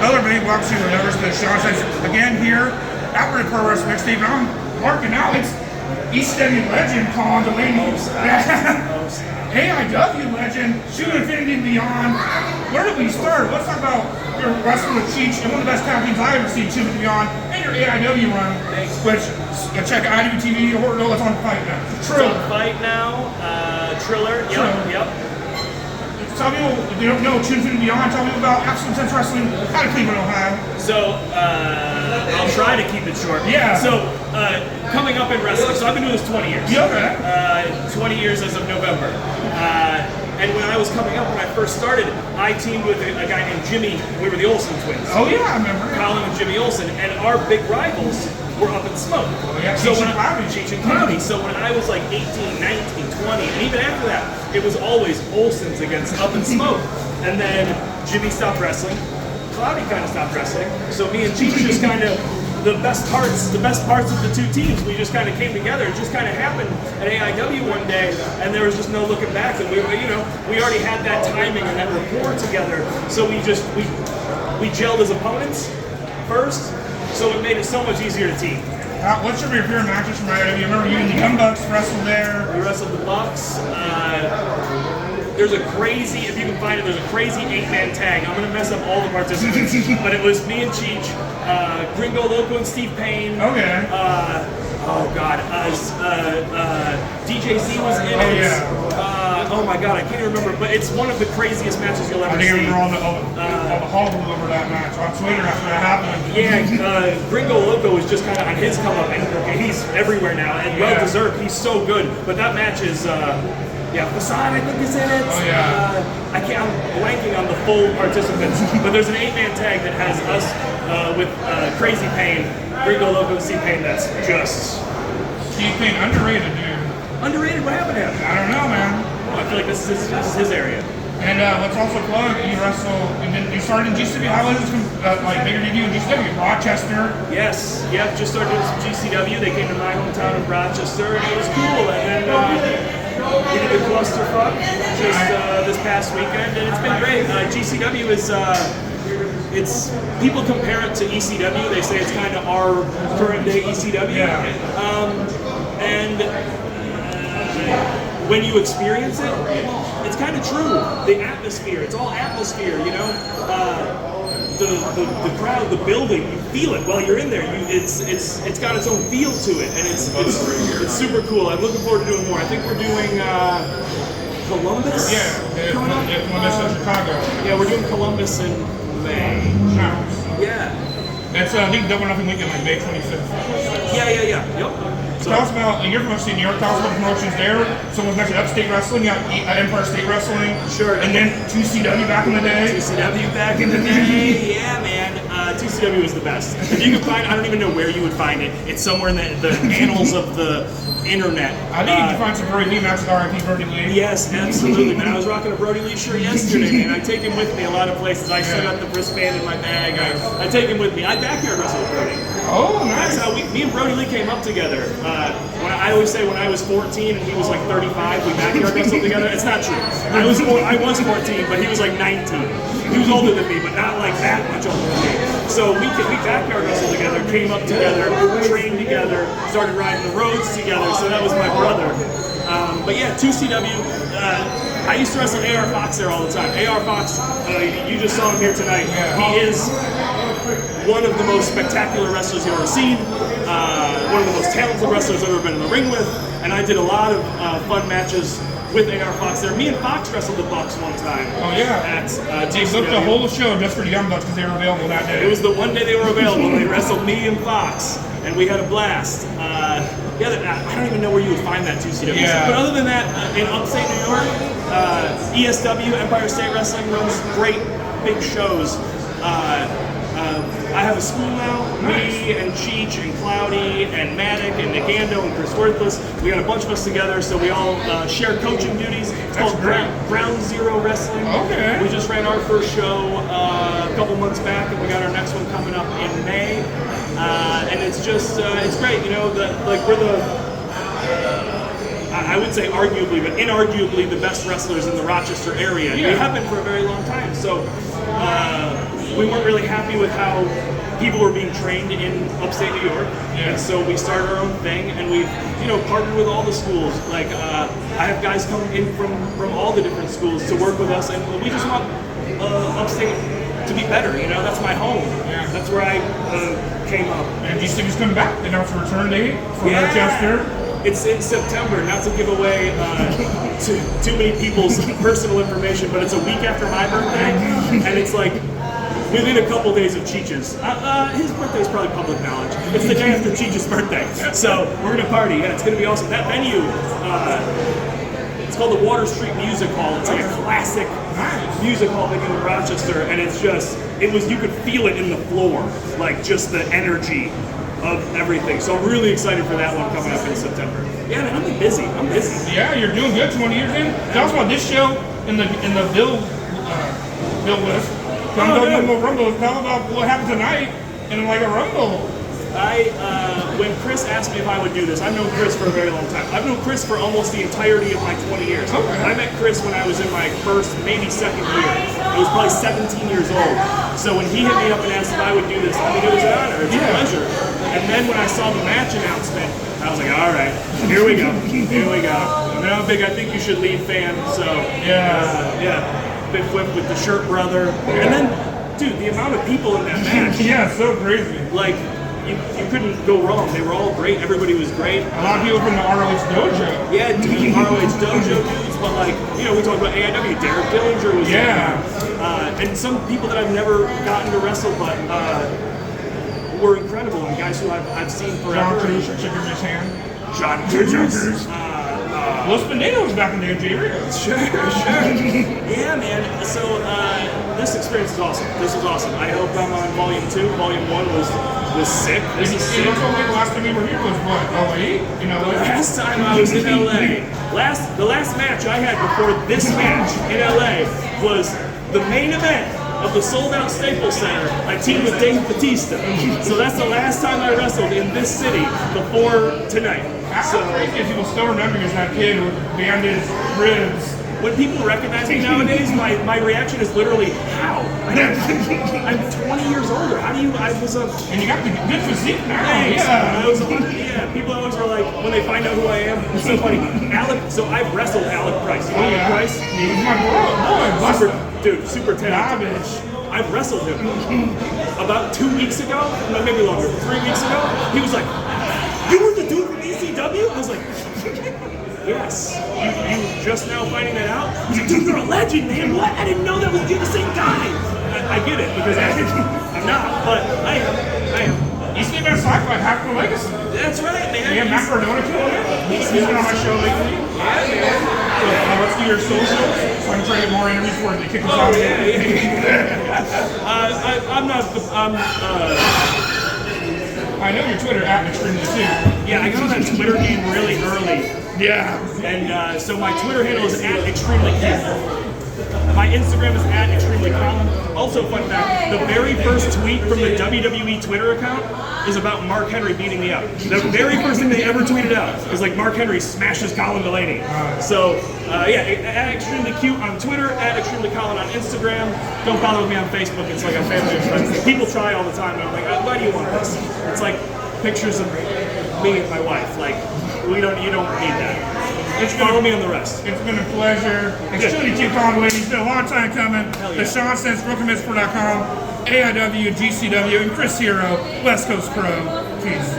Hello everybody, welcome to another episode of Sean Says again here at the Pro Wrestling Mixtape. I'm Mark and now it's ECW legend Colin Delaney. AIW legend, Shooting Infinity and Beyond. Where did we start? Let's talk about your wrestling with Cheech and one of the best tag teams I've ever seen, Shooting and Beyond, and your AIW run, which check IW TV or no, it's on Fight now. Triller. It's on Fight now. Triller. Yep. Tell people, if they don't know Shooting and Beyond, tell me about Absolute Sense Wrestling out of Cleveland, Ohio. So, I'll try to keep it short. Yeah. So, coming up in wrestling, so I've been doing this 20 years. Yeah, okay. 20 years as of November. And when I was coming up, when I first started, I teamed with a guy named Jimmy. We were the Olsen twins. Oh yeah, I remember. Colin and Jimmy Olsen. And our big rivals were Up in Smoke. Oh yeah, Cheech and Cloudy. So when I was like 18, 19, 20, and even after that, it was always Olsen's against Up in Smoke. And then Jimmy stopped wrestling. Cloudy kind of stopped wrestling. So me and Cheech just kind of, the best parts of the two teams, we just kind of came together. It just kind of happened at AIW one day, and there was just no looking back. And we already had that timing and that rapport together. So we gelled as opponents first. So it made it so much easier to team. What's your favorite matches from AIW? I remember you and the Young Bucks wrestled there. We wrestled the Bucks. There's a crazy, if you can find it, there's a crazy 8-man tag. I'm going to mess up all the participants, but it was me and Cheech, Gringo Loco and Steve Payne. Okay. DJZ was in it. Oh, yeah. Oh my God, I can't even remember, but it's one of the craziest matches you'll ever see. I think I remember all the hullabaloo over that match on Twitter after that happened. Yeah, Gringo Loco was just kind of on his come up, and he's everywhere now, and well deserved. He's so good, but that match is. Facade, I think is in it. Oh yeah. I'm blanking on the full participants, but there's an 8-man tag that has us with Crazy Payne, Gringo Loco, Steve Payne. That's just Steve Payne, underrated, dude. Underrated? What happened to him? I don't know, man. Well, I feel like this is his area. And let's also plug, you wrestle, and then you started in GCW. How was this, bigger debut in GCW? Rochester? Yes, just started doing some GCW. They came to my hometown of Rochester, and it was cool. And then we did a clusterfuck just this past weekend, and it's been great. GCW is, it's people compare it to ECW. They say it's kind of our current day ECW. Yeah. When you experience it, it's kind of true. The atmosphere, it's all atmosphere, you know. The crowd, the building, you feel it while you're in there. It's got its own feel to it, and it's super cool. I'm looking forward to doing more. I think we're doing Columbus. Columbus in Chicago. Yeah, we're doing Columbus in May. Yeah. That's I think Double Nothing Weekend, like May 26th. Yeah. Yep. So, tell us about, you're from upstate New York, tell us about promotions there. Someone mentioned Upstate Wrestling, you got Empire State Wrestling. Sure. And then 2CW back in the day. 2CW back in the day, yeah man. 2CW was the best. If you can find, I don't even know where you would find it. It's somewhere in the annals of the internet. I think you can find some Brody Lee matches, RIP Brody Lee. Yes, absolutely, man. I was rocking a Brody Lee shirt yesterday, man. I take him with me a lot of places. I set up the wristband in my bag. I take him with me. I backyard wrestle with Brody. Oh, nice. That's how me and Brody Lee came up together. I always say when I was 14 and he was like 35, we backyard wrestled together. It's not true. I was 14, but he was like 19. He was older than me, but not like that much older than me. So we backyard wrestled together, came up together, trained together, started riding the roads together. So that was my brother. But yeah, 2CW. I used to wrestle AR Fox there all the time. AR Fox, you just saw him here tonight. He is one of the most spectacular wrestlers you've ever seen. One of the most talented wrestlers I've ever been in the ring with. And I did a lot of fun matches with AR Fox there. Me and Fox wrestled the Bucks one time. Oh yeah. They booked the whole show just for the Young Bucks because they were available that day. It was the one day they were available. They wrestled me and Fox, and we had a blast. I don't even know where you would find that 2CW. Yeah. But other than that, in upstate New York, ESW, Empire State Wrestling, runs great big shows. I have a school now. Nice. Me and Cheech and Cloudy and Maddock and Nick Ando and Chris Worthless. We got a bunch of us together, so we all share coaching duties. It's called Ground Zero Wrestling. Okay. We just ran our first show a couple months back, and we got our next one coming up in May. And it's just, it's great, you know. We're the. I would say arguably, but inarguably the best wrestlers in the Rochester area. Yeah. We have been for a very long time. So we weren't really happy with how people were being trained in upstate New York, and so we started our own thing, and we've partnered with all the schools. Like I have guys come in from all the different schools to work with us, and we just want upstate to be better. That's my home. Yeah. That's where I came up. And these things coming back. They announced a return date for Rochester. It's in September, not to give away too many people's personal information, but it's a week after my birthday, and it's like within a couple days of Cheech's. His birthday is probably public knowledge. It's the day after Cheech's birthday, so we're gonna party, and it's gonna be awesome. That venue, it's called the Water Street Music Hall. It's like a classic music hall venue in Rochester, and you could feel it in the floor, like just the energy of everything. So I'm really excited for that one coming up in September. Yeah, man, I'm busy. Yeah, you're doing good. 20 years in. Tell us about this show in the bill list. Rumble. Tell about what happened tonight in like a Rumble. When Chris asked me if I would do this, I've known Chris for a very long time. I've known Chris for almost the entirety of my 20 years. Okay. I met Chris when I was in my first, maybe second year. I was probably 17 years old. So when he hit me up and asked if I would do this, I mean, it was an honor, it's a pleasure. And then when I saw the match announcement, I was like, all right, here we go. And I'm a big I Think You Should Leave fan, so big whip with the Shirt Brother. And then, dude, the amount of people in that match. Yeah, so crazy. Like, you couldn't go wrong. They were all great. Everybody was great. A lot of people from the ROH Dojo. Yeah, dude, ROH Dojo dudes, but like, we talked about AIW. Derek Dillinger was there. And some people that I've never gotten to wrestle, but were incredible, and guys who I've seen forever. John Cruz, shaking his hand. John Cruz. Los Bandidos back in the day, Rio. Sure. Yeah, man. So this experience is awesome. This was awesome. I hope I'm on Volume 2. Volume 1 was sick. This is sick. The last time we were here was what, 08? The last time I was in LA, the last match I had before this match in LA was the main event of the sold-out Staples Center. I teamed with Dave Bautista. So that's the last time I wrestled in this city before tonight. How crazy is people still remember you as that kid with bandaged ribs? When people recognize me nowadays, my reaction is literally, how? I'm 20 years older. How do you? I was a. And you got the good physique now. Thanks. People always are like, when they find out who I am, it's so funny. So I've wrestled Alec Price. You know Alec Price? He's my boy. Super talented. I've wrestled him. About 2 weeks ago, no, maybe longer, 3 weeks ago, he was like, you were the dude from ECW? I was like, yes. You just now finding that out? He's like, dude, you're a legend, man. What? I didn't know that was you the same guy. I get it, because I'm not, but I am. He's been on Sci-Fi, half the legacy. That's right, man. Yeah, Matt Cardona killed it. He's been on my show lately. Yeah, man. Let's do your socials, so I can try to get more interviews before they kick us out. I know your Twitter at Extremely too. Yeah, I got on that Twitter game really early. Yeah. And so my Twitter handle is at Extremely Q. My Instagram is at Extremely Colin. Also, fun fact, the very first tweet from the WWE Twitter account is about Mark Henry beating me up. The very first thing they ever tweeted out is like, Mark Henry smashes Colin Delaney. So, at Extremely Cute on Twitter, at Extremely Colin on Instagram. Don't bother with me on Facebook, it's like a family of friends. People try all the time, and I'm like, why do you want this? It's like pictures of me and my wife. Like, you don't need that. Follow me on the rest. It's been a pleasure. Extremely Cute Colin Delaney. It's been a long time coming. The Sean Sense, BrokenMidspro.com, AIW, GCW, and Chris Hero, West Coast Pro. Peace.